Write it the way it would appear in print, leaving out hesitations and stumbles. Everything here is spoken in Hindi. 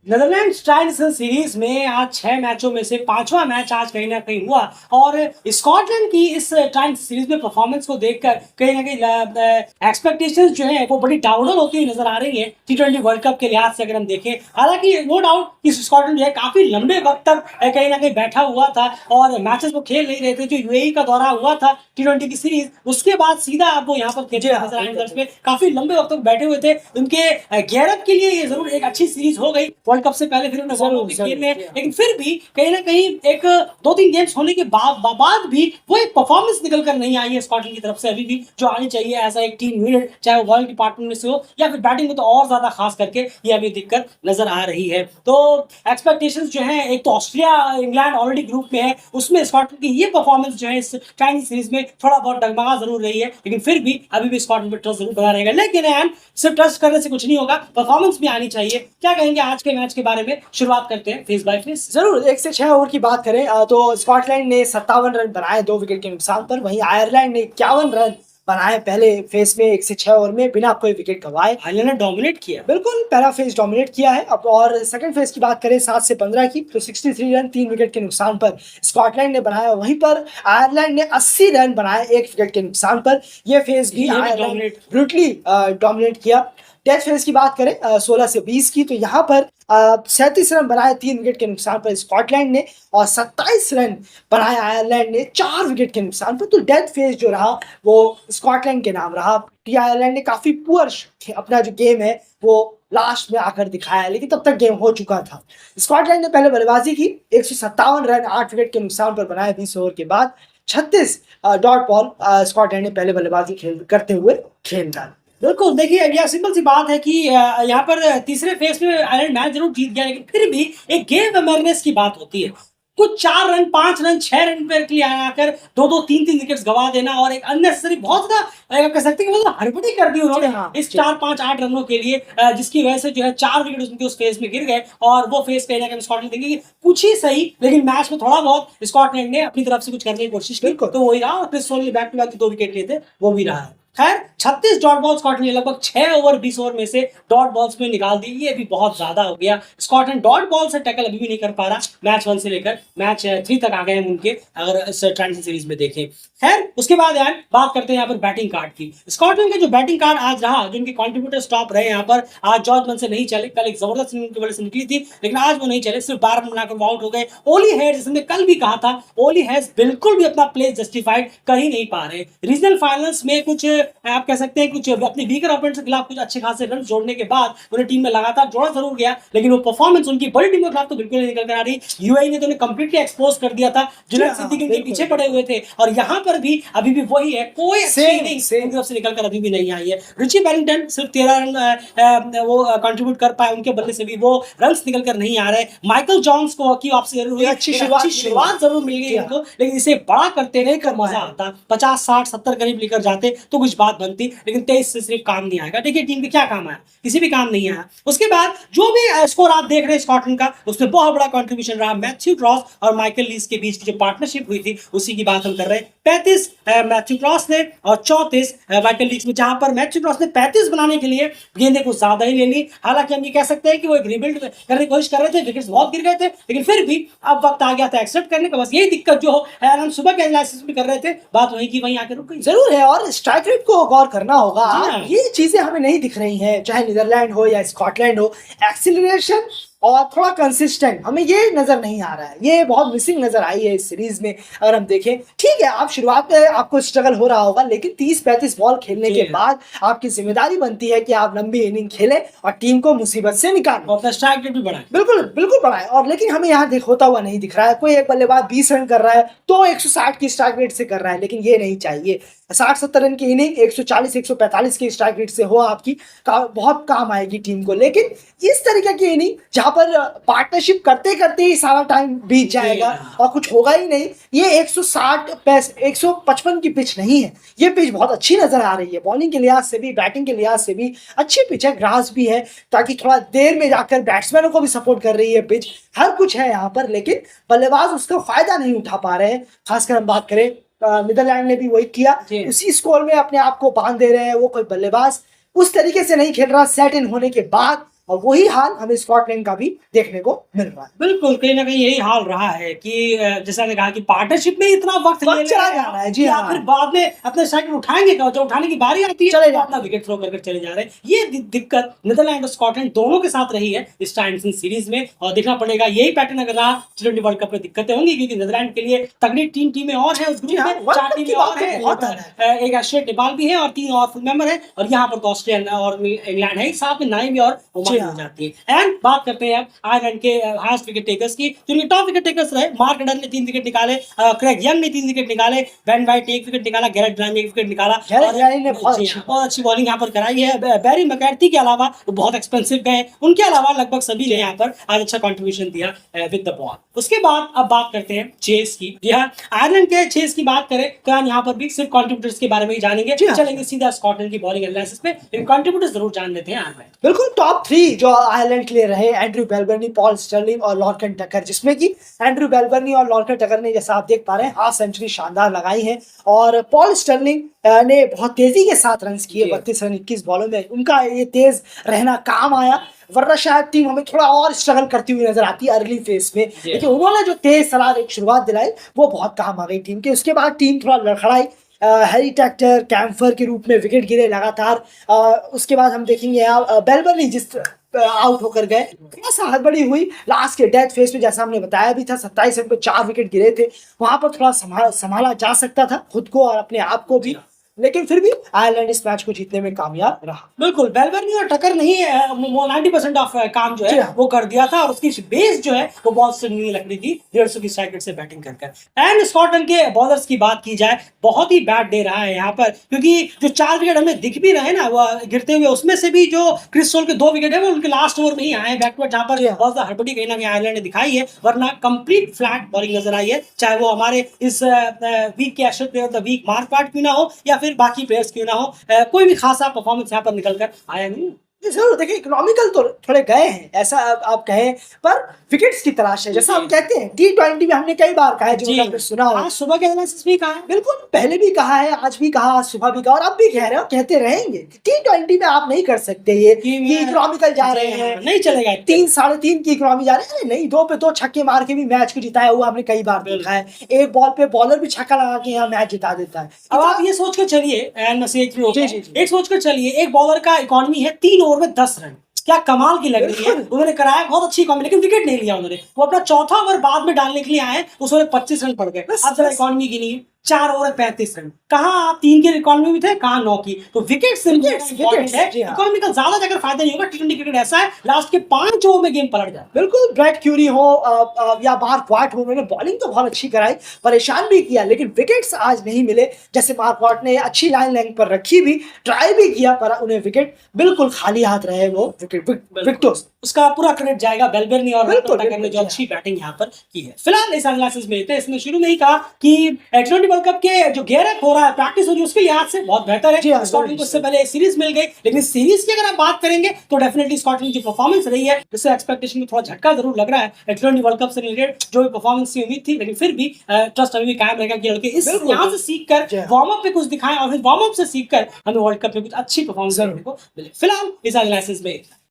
नीदरलैंड्स ट्राइल्स सीरीज में आज 6 मैचों में से 5वां मैच आज कहीं ना कहीं हुआ और स्कॉटलैंड की इस ट्राइल्स सीरीज में परफॉर्मेंस को देखकर कहीं ना कहीं एक्सपेक्टेशंस जो है वो बड़ी डाउनल होती हुई नजर आ रही है T20 वर्ल्ड कप के लिहाज से अगर हम देखें। हालांकि नो डाउट कि स्कॉटलैंड जो है काफी लंबे वक्त तक कहीं ना कहीं बैठा हुआ था और मैचेस वो खेल नहीं रहे थे। जो यूएई का दौरा हुआ था T20 की सीरीज, उसके बाद सीधा आप वो यहाँ पर खेलते नजर आए में काफी लंबे वक्त तक बैठे हुए थे। उनके गेयरअप के लिए ये जरूर एक अच्छी सीरीज हो गई वर्ल्ड कप से पहले, फिर उन्हें वार्म अप भी खेलने, लेकिन फिर भी कहीं ना कहीं एक 2-3 गेम्स होने के बाद भी वो एक परफॉर्मेंस निकल कर नहीं आई है स्कॉटलैंड की तरफ से अभी भी जो आनी चाहिए ऐसा एक टीम यूनिट, चाहे वो बॉलिंग डिपार्टमेंट में से हो या फिर बैटिंग में, तो और ज्यादा खास करके ये अभी दिक्कत नजर आ रही है। तो एक्सपेक्टेशंस जो है, एक तो ऑस्ट्रेलिया इंग्लैंड ऑलरेडी ग्रुप में है, उसमें स्कॉटलैंड की ये परफॉर्मेंस जो है इस चाइनीज सीरीज में थोड़ा बहुत डगमगा जरूर रही है, लेकिन फिर भी अभी भी स्कॉटलैंड पर ट्रस्ट जरूर बना रहेगा। लेकिन सिर्फ ट्रस्ट करने से कुछ नहीं होगा, परफॉर्मेंस भी आनी चाहिए। क्या कहेंगे आज के मैच के बारे में? शुरुआत करते हैं फेस बाय फेस। जरूर 1 से 6 ओवर की बात करें तो स्कॉटलैंड ने 57 रन बनाए 2 विकेट के नुकसान पर। वहीं आयरलैंड ने 51 रन बनाए पहले फेज में 1 से 6 ओवर में बिना कोई विकेट गंवाए। आयरलैंड ने डोमिनेट किया, बिल्कुल पहला फेज डोमिनेट किया है। अब और सेकंड फेज की बात करें 7 से 15 की, तो 63 रन 3 विकेट के नुकसान पर स्कॉटलैंड ने बनाया। वहीं पर आयरलैंड ने 80 रन बनाए 1 विकेट के नुकसान पर। यह फेज भी आयरलैंड ब्रूटली डोमिनेट किया। डेथ फेज की बात करें 16 से 20 की, तो यहाँ पर 37 रन बनाए 3 विकेट के नुकसान पर स्कॉटलैंड ने और 27 रन बनाए आयरलैंड ने 4 विकेट के नुकसान पर। तो डेथ फेज जो रहा वो स्कॉटलैंड के नाम रहा। आयरलैंड ने काफी पुअर अपना जो गेम है वो लास्ट में आकर दिखाया, लेकिन तब तक गेम हो चुका था। स्कॉटलैंड ने पहले बल्लेबाजी की, 157 रन 8 विकेट के नुकसान पर बनाए 20 ओवर के बाद। 36 डॉट बॉल स्कॉटलैंड ने पहले बल्लेबाजी करते हुए खेल डाला। बिल्कुल, देखिए यह सिंपल सी बात है कि यहाँ पर तीसरे फेज में आयरलैंड मैच जरूर जीत गया, लेकिन फिर भी एक गेम अवेयरनेस की बात होती है। कुछ 4 रन 5 रन 6 रन पर के लिए आकर 2-2 3-3 विकेट्स गवा देना और एक अननेसेसरी बहुत ज्यादा कह सकते हैं कि मतलब हड़बड़ी कर दी उन्होंने इस 4 5 8 रनों के लिए, जिसकी वजह से जो है 4 विकेट उनके उस फेज में गिर गए और वो फेज कहीं ना कहीं स्कॉटलैंड देंगे कुछ ही सही, लेकिन मैच में थोड़ा बहुत स्कॉटलैंड ने अपनी तरफ से कुछ करने की कोशिश की, तो वही रहा। और क्रिस सोल ने बैक टू बैक 2 विकेट लिए थे, वो भी रहा है। खैर 36 डॉट बॉल स्कॉटलैंड ने लगभग 6 ओवर 20 ओवर में से डॉट बॉल्स में निकाल दी, ये भी बहुत ज्यादा हो गया। स्कॉटलैंड डॉट बॉल से टैकल अभी भी नहीं कर पा रहा, मैच 1 से लेकर मैच 3 तक आ गए हैं उनके, अगर इस ट्रांजिशन सीरीज में देखें। खैर उसके बाद यार बात करते हैं यहाँ पर बैटिंग कार्ड की। स्कॉटलैंड के जो बैटिंग कार्ड आज रहा, जो उनके कॉन्ट्रीब्यूटर स्टॉप रहे यहाँ पर, आज जॉर्ज मन से नहीं चले। कल एक जबरदस्त इनिंग की वजह से निकली थी, लेकिन आज वो नहीं चले, सिर्फ 12 रन बनाकर आउट हो गए। ओली हैज, जिसने कल भी कहा था, ओली हैज बिल्कुल भी अपना प्लेस जस्टिफाइड कर ही नहीं पा रहे। रीजनल फाइनल्स में कुछ आप कह सकते हैं कुछ अपने वीकर ओपोनेंट के खिलाफ कुछ अच्छे खासे रन जोड़ने के बाद उन्हें टीम में लगातार जोड़ा जरूर गया, लेकिन वो परफॉर्मेंस उनकी बड़ी टीम के खिलाफ तो बिल्कुल नहीं निकल कर आ रही। यूएई ने तो उन्हें कंप्लीटली एक्सपोज कर दिया था, जुनैद सिद्दीकी उनके पीछे पड़े हुए थे, और यहाँ पर भी अभी भी वही है, कोई अच्छी इनिंग उनकी तरफ से निकल कर अभी भी नहीं आई है। रिची बैरिंगटन सिर्फ 13 रन वो कंट्रीब्यूट कर पाए, उनके बल्ले से भी वो रन निकल कर नहीं आ रहे। माइकल जॉन्स को की आपसे जरूर हुई, अच्छी शुरुआत जरूर मिल गई उनको, लेकिन इसे बड़ा करते नहीं कर मजा आता। 50 60 70 करीब लेकर जाते तो कुछ बात बनती, लेकिन 23 से सिर्फ काम नहीं आएगा। देखिए टीम पे क्या काम आया, किसी भी काम नहीं आया। उसके बाद जो भी स्कोर आप देख रहे हैं स्कॉटलैंड का, उसमें बहुत बड़ा कंट्रीब्यूशन रहा मैथ्यू क्रॉस और माइकल लीस के बीच की जो पार्टनरशिप हुई थी उसी की बात हम कर रहे हैं। 35 मैथ्यू क्रॉस ने और 34 माइकल लीस में, जहां पर मैथ्यू क्रॉस ने 35 बनाने के लिए गेंदें कुछ ज्यादा ही ले ली। हालांकि हम ये कह सकते हैं कि वो एक रिबिल्ड करने की कोशिश कर रहे थे, विकेट्स बहुत गिर गए थे, लेकिन फिर भी अब वक्त आ गया था एक्सेप्ट करने का। बस यही दिक्कत जो है, हम सुबह के एनालिसिस भी कर रहे थे, बात वही की वहीं आकर रुक गई। जरूर है, और स्ट्राइक रेट को गौर करना होगा। ये चीजें हमें नहीं दिख रही हैं, चाहे नीदरलैंड हो या स्कॉटलैंड हो। एक्सीलरेशन और थोड़ा कंसिस्टेंट हमें ये नजर नहीं आ रहा है, ये बहुत मिसिंग नजर आई है इस सीरीज में। अगर हम देखें, ठीक है आप शुरुआत में आपको स्ट्रगल हो रहा होगा, लेकिन 30-35 बॉल खेलने के बाद आपकी जिम्मेदारी बनती है कि आप लंबी इनिंग खेलें और टीम को मुसीबत से निकालें और अपना स्ट्राइक रेट भी बढ़ाएं। बिल्कुल बिल्कुल बढ़ाएं। और लेकिन हमें यहाँ होता हुआ नहीं दिख रहा है। कोई एक बल्लेबाज 20 रन कर रहा है तो 160 की स्ट्राइक रेट से कर रहा है, लेकिन ये नहीं चाहिए। 60-70 रन की इनिंग 140-145 की स्ट्राइक रेट से हो आपकी, बहुत काम आएगी टीम को। लेकिन इस तरीके की इनिंग जहां पर पार्टनरशिप करते करते ही सारा टाइम बीत जाएगा और कुछ होगा ही नहीं, ये 155 की पिच नहीं है। ये पिच बहुत अच्छी नजर आ रही है, बॉलिंग के लिहाज से भी बैटिंग के लिहाज से भी अच्छी पिच है। ग्रास भी है ताकि थोड़ा देर में जाकर बैट्समैनों को भी सपोर्ट कर रही है पिच, हर कुछ है यहाँ पर, लेकिन बल्लेबाज उसका फायदा नहीं उठा पा रहे हैं। खासकर हम बात करें नीदरलैंड ने भी वही किया, उसी स्कोर में अपने आप को बांध दे रहे हैं। वो कोई बल्लेबाज उस तरीके से नहीं खेल रहा सेट इन होने के बाद, और वही हाल हमें स्कॉटलैंड का भी देखने को मिल रहा है। बिल्कुल, कहीं न कहीं यही हाल रहा है कि जैसा मैंने कहा कि पार्टनरशिप में इतना वक़्त ले चला जा रहा है, जी या हाँ। फिर बाद में अपने साइड उठाएँगे कब, जब उठाने की बारी आती है चले तो जाते अपना विकेट थ्रो कर चले जा रहे हैं। ये दिक्कत नीदरलैंड और स्कॉटलैंड दोनों के साथ रही है इस ट्रांजिशन सीरीज़ में, और देखना पड़ेगा यही पैटर्न अगर रहा टी20 वर्ल्ड कप में दिक्कतें होंगी, क्योंकि नीदरलैंड के लिए तगड़ी टीमें और हैं उस जी ग्रुप हाँ, में, वर्ल्ड 4 कप की टीमें बात और तो हैं। बहुत है। एक ऑस्ट्रेलिया नेपाल भी है और 3 और फुल मेंबर हैं, और यहाँ पर तो ऑस्ट्रेलिया और इंग्लैंड है, साथ में नाइम और ओमान जी हो हाँ। जाती है। एंड बात करते हैं अब आयरलैंड के हाईएस्ट विकेट टेकर्स की, जो इनके टॉप विकेट टेकर्स रहे। मार्क एडन ने 3 विकेट निकाले, क्रेग यंग ने 3 विकेट निकाले, बेन व्हाइट ने 1 विकेट निकाला, गैरेट ग्राइम ने 1 विकेट निकाला, गैरेट ग्राइम ने बहुत जी हाँ, बहुत अच्छी बॉलिंग यहाँ पर कराई है। बैरी मैककार्थी के अलावा वो बहुत एक्सपेंसिव गए, उनके अलावा लगभग सभी ने यहाँ पर आज अच्छा कंट्रीब्यूशन दिया विद द बॉल। उसके बाद अब बात करते हैं चेस की। जी हाँ, आयरलैंड के चेस की बात करें तो यहाँ पर भी सिर्फ कंट्रीब्यूटर्स के बारे में ही जानेंगे, जी हाँ। चलेंगे सीधा स्कॉटलैंड की बॉलिंग एनालिसिस पे, इन कंट्रीब्यूटर्स जरूर जान लेते हैं आयरलैंड। बिल्कुल टॉप 3 जो आयरलैंड के लिए रहे, एंड्रू बेलबर्नी, पॉल स्टर्लिंग और लॉर्कन टकर, जिसमें कि एंड्रू बेलबर्नी और लॉर्कन टकर ने, जैसा आप देख पा रहे हैं, हाफ सेंचुरी शानदार लगाई है, और पॉल स्टर्लिंग ने बहुत तेजी के साथ रन किए, 32 रन 21 बॉलों में। उनका ये तेज रहना काम आया, वरना शायद टीम हमें थोड़ा और स्ट्रगल करती हुई नजर आती है अर्ली फेज में, लेकिन उन्होंने जो तेज सलाह एक शुरुआत दिलाई वो बहुत काम आ गई टीम के। उसके बाद टीम थोड़ा लड़खड़ाई, हैरी टैक्टर, कैम्फर के रूप में विकेट गिरे लगातार। उसके बाद हम देखेंगे यहाँ बेलबर्नी जिस आउट होकर गए, थोड़ा सा हड़बड़ी हुई लास्ट के डेथ फेज में, जैसा हमने बताया भी था। 27 रन पे 4 विकेट गिरे थे, वहां पर थोड़ा संभाला जा सकता था खुद को और अपने आप को भी, लेकिन फिर भी आयरलैंड इस मैच को जीतने में कामयाब रहा। बिल्कुल, बेलबर्नी और टकर नहीं, वो 90% ऑफ काम जो है वो कर दिया था, और उसकी बेस जो है वो बहुत सुननी लग रही थी 150 की स्ट्राइक रेट से बैटिंग कर। एंड स्कॉटलैंड के बॉलर्स की बात की जाए, बहुत ही बैड डे रहा है यहाँ पर, क्योंकि जो 4 विकेट हमें दिख भी रहे ना वो गिरते हुए, उसमें से भी जो क्रिस सोल के 2 विकेट है वो उनके लास्ट ओवर में ही आए बैक टू बैक, जहाँ पर बहुत ज्यादा हड़बड़ी कहीं ना कहीं आयरलैंड ने दिखाई है, वरना कंप्लीट फ्लैट बॉलिंग नजर आई है, चाहे वो हमारे इस वीक के एशेड प्लेयर ऑफ द वीक मार्कवार्ड क्यों ना हो या फिर बाकी प्लेयर्स क्यों ना हो, कोई भी खासा परफॉर्मेंस यहाँ पर निकल कर आया नहीं। जरूर देखिए, इकोनॉमिकल तो थोड़े गए हैं, ऐसा आप कहें, पर विकेट्स की तलाश है, जैसा हम कहते हैं T20 में हमने कई बार कहा है, जो आपने सुना हो। आज सुबह के एनालिसिस भी कहा है, बिल्कुल, पहले भी कहा है, आज भी कहा, सुबह भी कहा, और अब भी कह रहे हो, कहते रहेंगे। T20 में आप नहीं कर सकते ये कि इकोनॉमिकल जा रहे हैं, नहीं चलेगा, 3 साढ़े 3 की इकोनॉमी जा रहे हैं, नहीं, 2 पे 2 छक्के मार के भी मैच को जिताया हुआ हमने कई बार देखा है। एक बॉल पे बॉलर भी छक्का लगा के यहाँ मैच जिता देता है। अब आप ये सोच कर चलिए, एक सोच कर चलिए, एक बॉलर का इकोनॉमी है 3 ओवर में 10 रन, क्या कमाल की लग रही है। उन्होंने कराया बहुत अच्छी इकोनॉमी, लेकिन विकेट नहीं लिया उन्होंने, वो अपना चौथा ओवर बाद में डालने के लिए आए, उसमें 25 रन पड़ गए। अब जरा इकोनॉमी की नहीं, 4 ओवर 35 रन, कहाँ आप 3 के इकोनॉमी में थे, कहाँ 9 की, तो विकेट है। इकोनॉमी का ज्यादा जाकर फायदा नहीं होगा। T20 क्रिकेट ऐसा है, लास्ट के 5 ओवर में गेम पलट जाए। बिल्कुल, ब्रैड क्यूरी हो या मार्क वाट हो, उन्होंने बॉलिंग तो बहुत अच्छी कराई, परेशान भी किया, लेकिन विकेट्स आज नहीं मिले। जैसे मार्क वाट ने अच्छी लाइन लेंथ पर रखी भी, ट्राई भी किया, पर उन्हें विकेट बिल्कुल खाली हाथ रहे वो विकेट। उसका पूरा क्रेडिट जाएगा बेलबर्नी और टकर ने जो अच्छी बैटिंग यहाँ पर की है। फिलहाल इस एनालिसिस में थे, इसमें शुरू में ही कहा कि T20 वर्ल्ड कप के जो गेयर अप हो रहा है, प्रैक्टिस हो रही है, उसके लिहाज से बहुत बेहतर है। स्कॉटलैंड को इससे पहले सीरीज मिल गई, लेकिन सीरीज की अगर आप बात करेंगे तो डेफिनेटली स्कॉटलैंड की परफॉर्मेंस रही है, जिससे एक्सपेक्टेशन में थोड़ा झटका जरूर लग रहा है। T20 वर्ल्ड कप से रिलेटेड जो भी परफॉर्मेंस की उम्मीद थी, लेकिन फिर भी ट्रस्ट अभी भी कायम रहेगा कि लड़के इस यहाँ से सीख कर वार्म अप पे कुछ दिखाएं, और फिर वार्म अप से सीख कर हमें वर्ल्ड कप में कुछ अच्छी परफॉर्मेंस देखने को मिले। फिलहाल इस एनालिसिस में